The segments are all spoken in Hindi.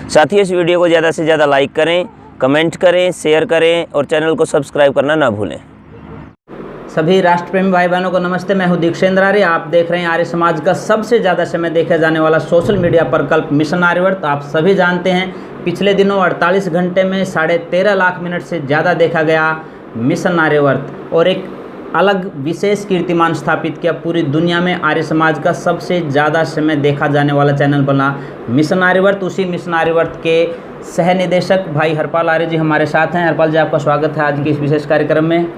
साथ ही इस वीडियो को ज़्यादा से ज़्यादा लाइक करें, कमेंट करें, शेयर करें और चैनल को सब्सक्राइब करना ना भूलें। सभी राष्ट्रप्रेमी भाई बहनों को नमस्ते। मैं हूं दीक्षेंद्र आर्य। आप देख रहे हैं आर्य समाज का सबसे ज़्यादा समय देखा जाने वाला सोशल मीडिया प्रकल्प मिशन आर्यवर्त। आप सभी जानते हैं पिछले दिनों 48 घंटे में 13.5 लाख मिनट से ज़्यादा देखा गया मिशन आर्यवर्त और एक अलग विशेष कीर्तिमान स्थापित किया। पूरी दुनिया में आर्य समाज का सबसे ज़्यादा समय देखा जाने वाला चैनल बना मिशन आर्यवर्त। उसी मिशन आर्यवर्त के सह निदेशक भाई हरपाल आर्य जी हमारे साथ हैं। हरपाल जी, आपका स्वागत है आज के इस विशेष कार्यक्रम में।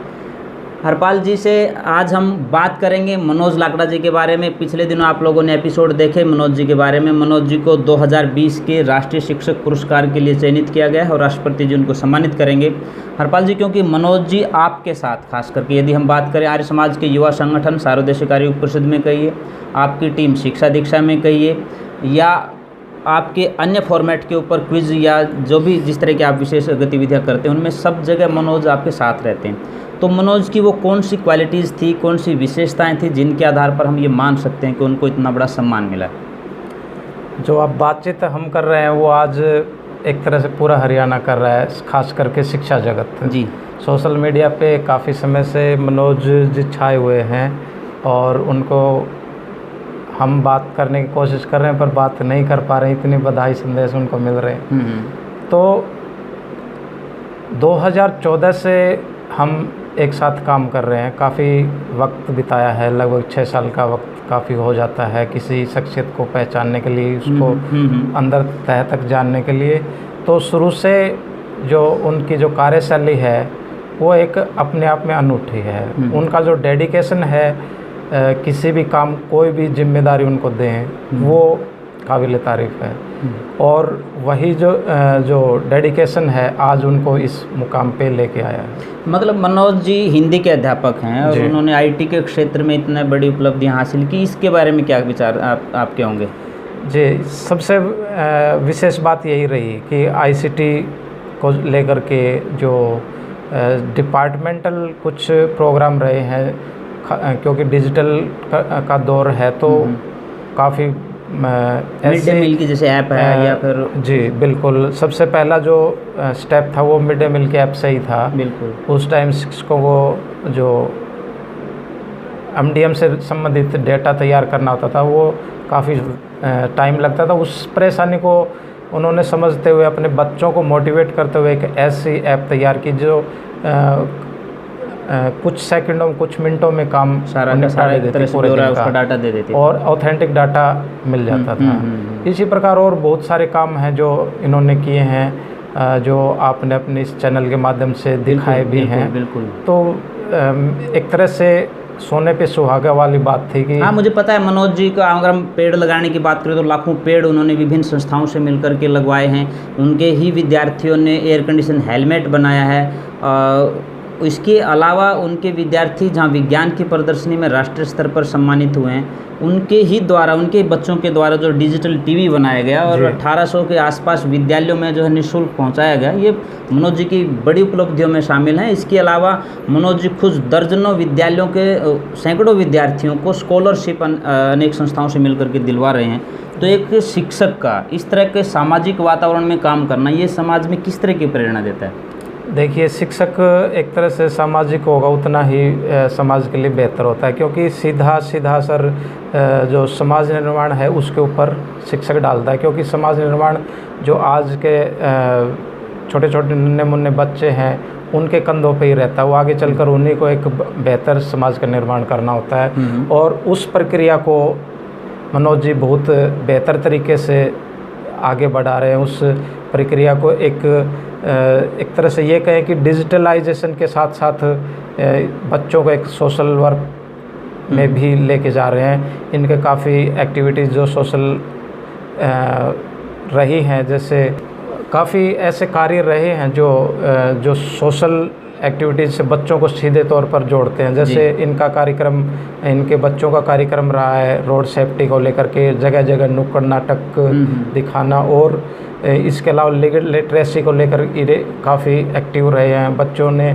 हरपाल जी से आज हम बात करेंगे मनोज लाकड़ा जी के बारे में। पिछले दिनों आप लोगों ने एपिसोड देखे मनोज जी के बारे में। मनोज जी को 2020 के राष्ट्रीय शिक्षक पुरस्कार के लिए चयनित किया गया है और राष्ट्रपति जी उनको सम्मानित करेंगे। हरपाल जी, क्योंकि मनोज जी आपके साथ खास करके यदि हम बात करें आर्य समाज के युवा संगठन सार्वदेशिक आर्य युग परिषद में कहिए, आपकी टीम शिक्षा दीक्षा में कहिए, या आपके अन्य फॉर्मेट के ऊपर क्विज या जो भी जिस तरह की आप विशेष गतिविधियाँ करते हैं, उनमें सब जगह मनोज आपके साथ रहते हैं। तो मनोज की वो कौन सी क्वालिटीज़ थी, कौन सी विशेषताएं थी जिनके आधार पर हम ये मान सकते हैं कि उनको इतना बड़ा सम्मान मिला? जो अब बातचीत हम कर रहे हैं वो आज एक तरह से पूरा हरियाणा कर रहा है, खास करके शिक्षा जगत जी। सोशल मीडिया पे काफ़ी समय से मनोज जी छाए हुए हैं और उनको हम बात करने की कोशिश कर रहे हैं पर बात नहीं कर पा रहे हैं, इतनी बधाई संदेश उनको मिल रहे हैं। तो 2014 से हम एक साथ काम कर रहे हैं, काफ़ी वक्त बिताया है, लगभग 6 साल का वक्त काफ़ी हो जाता है किसी शख्सियत को पहचानने के लिए, उसको अंदर तह तक जानने के लिए। तो शुरू से जो उनकी जो कार्यशैली है वो एक अपने आप में अनूठी है। उनका जो डेडिकेशन है, किसी भी काम कोई भी जिम्मेदारी उनको दें वो काबिल तारीफ़ है और वही जो डेडिकेशन है आज उनको इस मुकाम पे लेके आया है। मतलब मनोज जी हिंदी के अध्यापक हैं और उन्होंने आईटी के क्षेत्र में इतने बड़ी उपलब्धियां हासिल की, इसके बारे में क्या विचार आपके होंगे? जी, सबसे विशेष बात यही रही कि आईसीटी को लेकर के जो डिपार्टमेंटल कुछ प्रोग्राम रहे हैं, क्योंकि डिजिटल का दौर है तो काफ़ी मिड डे मील की जैसे ऐप है या फिर जी बिल्कुल, सबसे पहला जो स्टेप था वो मिड डे मील के ऐप से ही था। बिल्कुल, उस टाइम शिक्षकों को जो एमडीएम से संबंधित डेटा तैयार करना होता था वो काफ़ी टाइम लगता था। उस परेशानी को उन्होंने समझते हुए अपने बच्चों को मोटिवेट करते हुए एक ऐसी ऐप तैयार की जो कुछ सेकंडों में, कुछ मिनटों में काम सारा उसका डाटा दे देती और ऑथेंटिक डाटा मिल जाता था। इसी प्रकार और बहुत सारे काम हैं जो इन्होंने किए हैं, जो आपने अपने इस चैनल के माध्यम से दिखाए भी हैं। बिल्कुल, तो एक तरह से सोने पे सुहागा वाली बात थी कि हाँ, मुझे पता है मनोज जी का। अगर हम पेड़ लगाने की बात करें तो लाखों पेड़ उन्होंने विभिन्न संस्थाओं से मिलकर के लगवाए हैं। उनके ही विद्यार्थियों ने एयर कंडीशन हेलमेट बनाया है। इसके अलावा उनके विद्यार्थी जहाँ विज्ञान की प्रदर्शनी में राष्ट्रीय स्तर पर सम्मानित हुए हैं, उनके ही द्वारा, उनके बच्चों के द्वारा जो डिजिटल टीवी बनाया गया और 1800 के आसपास विद्यालयों में जो है निःशुल्क पहुंचाया गया, ये मनोज जी की बड़ी उपलब्धियों में शामिल हैं। इसके अलावा मनोज जी खुद दर्जनों विद्यालयों के सैकड़ों विद्यार्थियों को स्कॉलरशिप अनेक संस्थाओं से मिलकर के दिलवा रहे हैं। तो एक शिक्षक का इस तरह के सामाजिक वातावरण में काम करना, ये समाज में किस तरह की प्रेरणा देता है? देखिए, शिक्षक एक तरह से सामाजिक होगा उतना ही समाज के लिए बेहतर होता है, क्योंकि सीधा असर जो समाज निर्माण है उसके ऊपर शिक्षक डालता है। क्योंकि समाज निर्माण जो आज के छोटे छोटे नन्हे मुन्ने बच्चे हैं उनके कंधों पे ही रहता है। वो आगे चलकर उन्हीं को एक बेहतर समाज का निर्माण करना होता है और उस प्रक्रिया को मनोज जी बहुत बेहतर तरीके से आगे बढ़ा रहे हैं। उस प्रक्रिया को एक तरह से ये कहें कि डिजिटलाइजेशन के साथ साथ बच्चों को एक सोशल वर्क में भी लेके जा रहे हैं। इनके काफ़ी एक्टिविटीज़ जो सोशल रही हैं, जैसे काफ़ी ऐसे कार्य रहे हैं जो सोशल एक्टिविटीज़ से बच्चों को सीधे तौर पर जोड़ते हैं। जैसे इनका कार्यक्रम, इनके बच्चों का कार्यक्रम रहा है रोड सेफ्टी को लेकर के, जगह जगह नुक्कड़ नाटक दिखाना, और इसके अलावा लिटरेसी को लेकर ये काफ़ी एक्टिव रहे हैं। बच्चों ने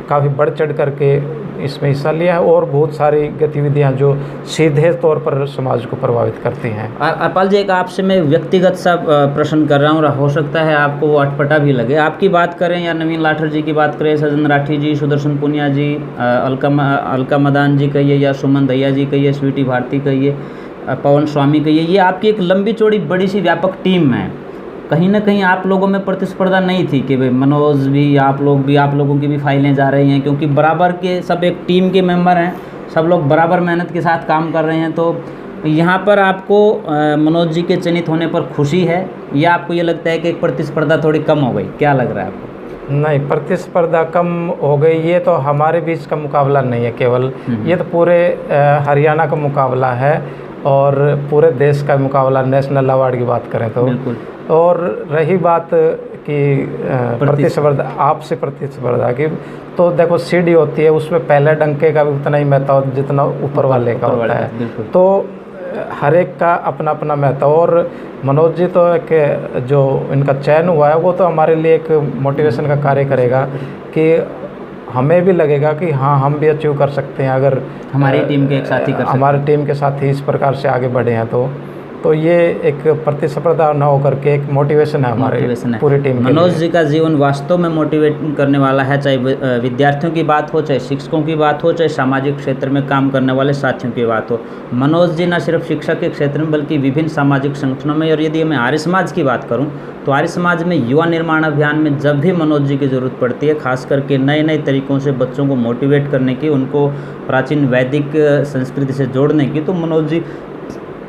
काफ़ी बढ़ चढ़ करके इसमें हिस्सा लिया है और बहुत सारी गतिविधियां जो सीधे तौर पर समाज को प्रभावित करती हैं। हरपाल जी, एक आपसे मैं व्यक्तिगत सा प्रश्न कर रहा हूँ और हो सकता है आपको वो अटपटा भी लगे। आपकी बात करें या नवीन लाठर जी की बात करें, सज्जन राठी जी, सुदर्शन पुनिया जी, अलका मदान जी कहिए या सुमन दहिया जी कहिए, स्वीटी भारती कहिए, पवन स्वामी कहिए, ये आपकी एक लंबी चौड़ी बड़ी सी व्यापक टीम है। कहीं ना कहीं आप लोगों में प्रतिस्पर्धा नहीं थी कि भाई मनोज भी, आप लोगों की भी फाइलें जा रही हैं, क्योंकि बराबर के सब एक टीम के मेंबर हैं, सब लोग बराबर मेहनत के साथ काम कर रहे हैं। तो यहाँ पर आपको मनोज जी के चयनित होने पर खुशी है या आपको ये लगता है कि एक प्रतिस्पर्धा थोड़ी कम हो गई? क्या लग रहा है आपको? नहीं, प्रतिस्पर्धा कम हो गई ये तो हमारे बीच का मुकाबला नहीं है केवल, ये तो पूरे हरियाणा का मुकाबला है और पूरे देश का मुकाबला, नेशनल अवार्ड की बात करें तो। बिल्कुल। और रही बात कि प्रतिस्पर्धा, आपसे प्रतिस्पर्धा की, तो देखो सीढ़ी होती है, उसमें पहले डंके का भी उतना ही महत्व जितना ऊपर वाले का होता है। तो हर एक का अपना अपना महत्व। और मनोज जी तो एक जो इनका चयन हुआ है वो तो हमारे लिए एक मोटिवेशन का कार्य करेगा कि हमें भी लगेगा कि हाँ, हम भी अचीव कर सकते हैं अगर हमारी टीम के एक साथी कर सकते हैं, हमारे टीम के साथी इस प्रकार से आगे बढ़े हैं। तो ये एक प्रतिस्पर्धा न होकर के एक मोटिवेशन है हमारे पूरी टीम के लिए। मनोज जी का जीवन वास्तव में मोटिवेट करने वाला है, चाहे विद्यार्थियों की बात हो, चाहे शिक्षकों की बात हो, चाहे सामाजिक क्षेत्र में काम करने वाले साथियों की बात हो। मनोज जी न सिर्फ शिक्षा के क्षेत्र में बल्कि विभिन्न सामाजिक संगठनों में, और यदि मैं आर्य समाज की बात करूँ तो आर्य समाज में युवा निर्माण अभियान में जब भी मनोज जी की ज़रूरत पड़ती है, खास करके नए नए तरीक़ों से बच्चों को मोटिवेट करने की, उनको प्राचीन वैदिक संस्कृति से जोड़ने की, तो मनोज जी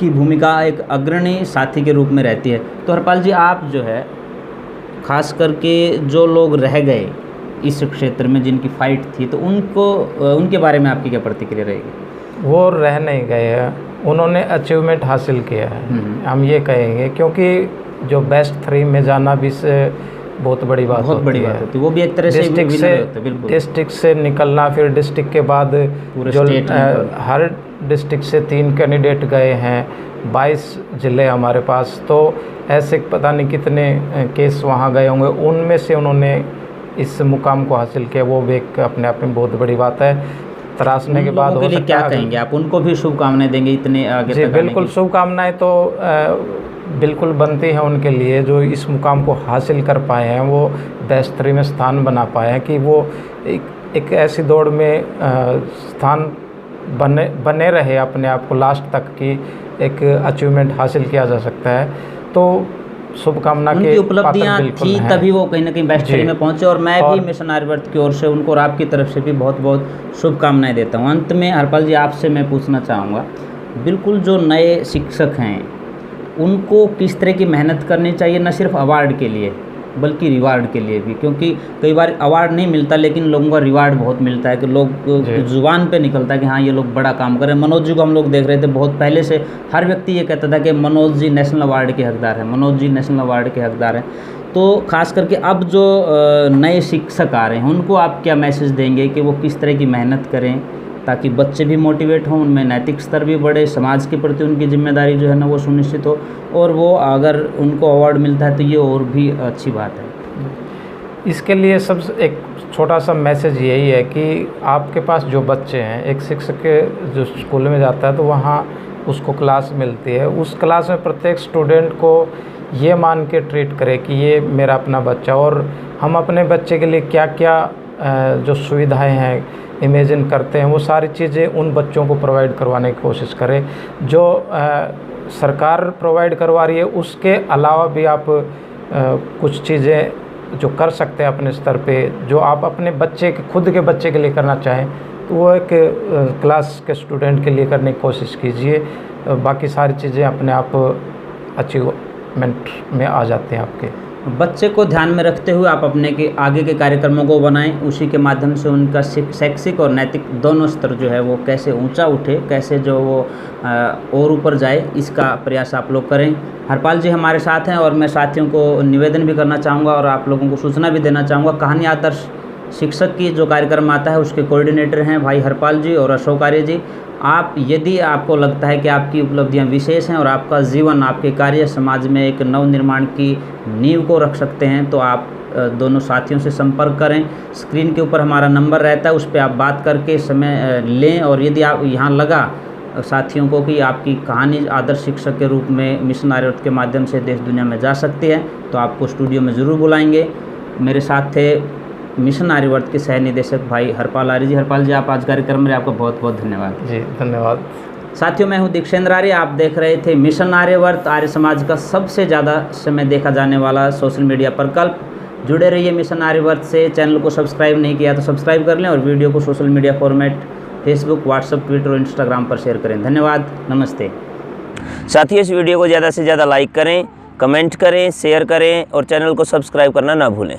की भूमिका एक अग्रणी साथी के रूप में रहती है। तो हरपाल जी, आप जो है खास करके जो लोग रह गए इस क्षेत्र में जिनकी फाइट थी, तो उनके बारे में आपकी क्या प्रतिक्रिया रहेगी? वो रह नहीं गए हैं, उन्होंने अचीवमेंट हासिल किया है, हम ये कहेंगे, क्योंकि जो बेस्ट 3 में जाना भी से बहुत बड़ी बात होती है। वो भी एक तरह से डिस्ट्रिक्ट से निकलना, फिर डिस्ट्रिक्ट के बाद जो हर डिस्ट्रिक्ट से 3 कैंडिडेट गए हैं, 22 ज़िले हमारे पास, तो ऐसे पता नहीं कितने केस वहाँ गए होंगे, उनमें से उन्होंने इस मुकाम को हासिल किया। वो भी एक अपने आप में बहुत बड़ी बात है। तराशने के बाद हो सकता है, क्या कहेंगे आप? उनको भी शुभकामनाएं देंगे इतने आगे तक? बिल्कुल, शुभकामनाएं तो बिल्कुल बनती हैं उनके लिए जो इस मुकाम को हासिल कर पाए हैं, वो बेस्ट 3 में स्थान बना पाए हैं, कि वो एक ऐसी दौड़ में स्थान बने रहे अपने आप को लास्ट तक की एक अचीवमेंट हासिल किया जा सकता है। तो शुभकामना के उपलब्धियां थी तभी वो कहीं ना कहीं बेस्ट 3 में पहुंचे, और मैं भी मिशन आर्यवर्त की ओर से उनको और आपकी तरफ से भी बहुत बहुत शुभकामनाएं देता हूं। अंत में हरपाल जी, आपसे मैं पूछना चाहूँगा, बिल्कुल जो नए शिक्षक हैं उनको किस तरह की मेहनत करनी चाहिए, न सिर्फ अवार्ड के लिए बल्कि रिवार्ड के लिए भी? क्योंकि कई बार अवार्ड नहीं मिलता लेकिन लोगों का रिवार्ड बहुत मिलता है, कि लोग जुबान पे निकलता है कि हाँ, ये लोग बड़ा काम कर रहे हैं। मनोज जी को हम लोग देख रहे थे, बहुत पहले से हर व्यक्ति ये कहता था कि मनोज जी नेशनल अवार्ड के हकदार हैं, मनोज जी नेशनल अवार्ड के हकदार हैं। तो खास करके अब जो नए शिक्षक आ रहे हैं उनको आप क्या मैसेज देंगे कि वो किस तरह की मेहनत करें ताकि बच्चे भी मोटिवेट हों, उनमें नैतिक स्तर भी बढ़े, समाज के प्रति उनकी जिम्मेदारी जो है ना वो सुनिश्चित हो, और वो अगर उनको अवार्ड मिलता है तो ये और भी अच्छी बात है? इसके लिए सबसे एक छोटा सा मैसेज यही है कि आपके पास जो बच्चे हैं, एक शिक्षक के जो स्कूल में जाता है तो वहाँ उसको क्लास मिलती है, उस क्लास में प्रत्येक स्टूडेंट को ये मान के ट्रीट करें कि ये मेरा अपना बच्चा, और हम अपने बच्चे के लिए क्या क्या जो सुविधाएं हैं इमेजिन करते हैं, वो सारी चीज़ें उन बच्चों को प्रोवाइड करवाने की कोशिश करें। जो सरकार प्रोवाइड करवा रही है उसके अलावा भी आप कुछ चीज़ें जो कर सकते हैं अपने स्तर पे, जो आप अपने बच्चे के खुद के बच्चे के लिए करना चाहें, तो वो एक क्लास के स्टूडेंट के लिए करने की कोशिश कीजिए। बाकी सारी चीज़ें अपने आप अचीवमेंट में आ जाते हैं आपके। बच्चे को ध्यान में रखते हुए आप अपने के आगे के कार्यक्रमों को बनाएं, उसी के माध्यम से उनका शैक्षिक और नैतिक दोनों स्तर जो है वो कैसे ऊंचा उठे, कैसे जो वो और ऊपर जाए, इसका प्रयास आप लोग करें। हरपाल जी हमारे साथ हैं और मैं साथियों को निवेदन भी करना चाहूँगा और आप लोगों को सूचना भी देना चाहूँगा, कहानी आदर्श शिक्षक की जो कार्यक्रम आता है उसके कोऑर्डिनेटर हैं भाई हरपाल जी और अशोक आर्य जी। आप यदि आपको लगता है कि आपकी उपलब्धियां विशेष हैं और आपका जीवन, आपके कार्य समाज में एक नव निर्माण की नींव को रख सकते हैं, तो आप दोनों साथियों से संपर्क करें। स्क्रीन के ऊपर हमारा नंबर रहता है, उस पर आप बात करके समय लें। और यदि आप यहाँ लगा साथियों को कि आपकी कहानी आदर्श शिक्षक के रूप में मिशन आर्यवर्त के माध्यम से देश दुनिया में जा सकती है, तो आपको स्टूडियो में ज़रूर बुलाएंगे। मेरे साथ थे मिशन आर्यवर्त के सह निदेशक भाई हरपाल आर्य जी। हरपाल जी, आप आज कार्यक्रम में आपका बहुत बहुत धन्यवाद। जी धन्यवाद। साथियों, मैं हूं दीक्षेंद्र आर्य। आप देख रहे थे मिशन आर्यवर्त, आर्य समाज का सबसे ज़्यादा समय देखा जाने वाला सोशल मीडिया प्रकल्प। जुड़े रहिए मिशन आर्यवर्त से। चैनल को सब्सक्राइब नहीं किया तो सब्सक्राइब कर लें और वीडियो को social media format Facebook, WhatsApp, Twitter और इंस्टाग्राम पर शेयर करें। धन्यवाद, नमस्ते। साथियों, इस वीडियो को ज़्यादा से ज़्यादा लाइक करें, कमेंट करें, शेयर करें और चैनल को सब्सक्राइब करना ना भूलें।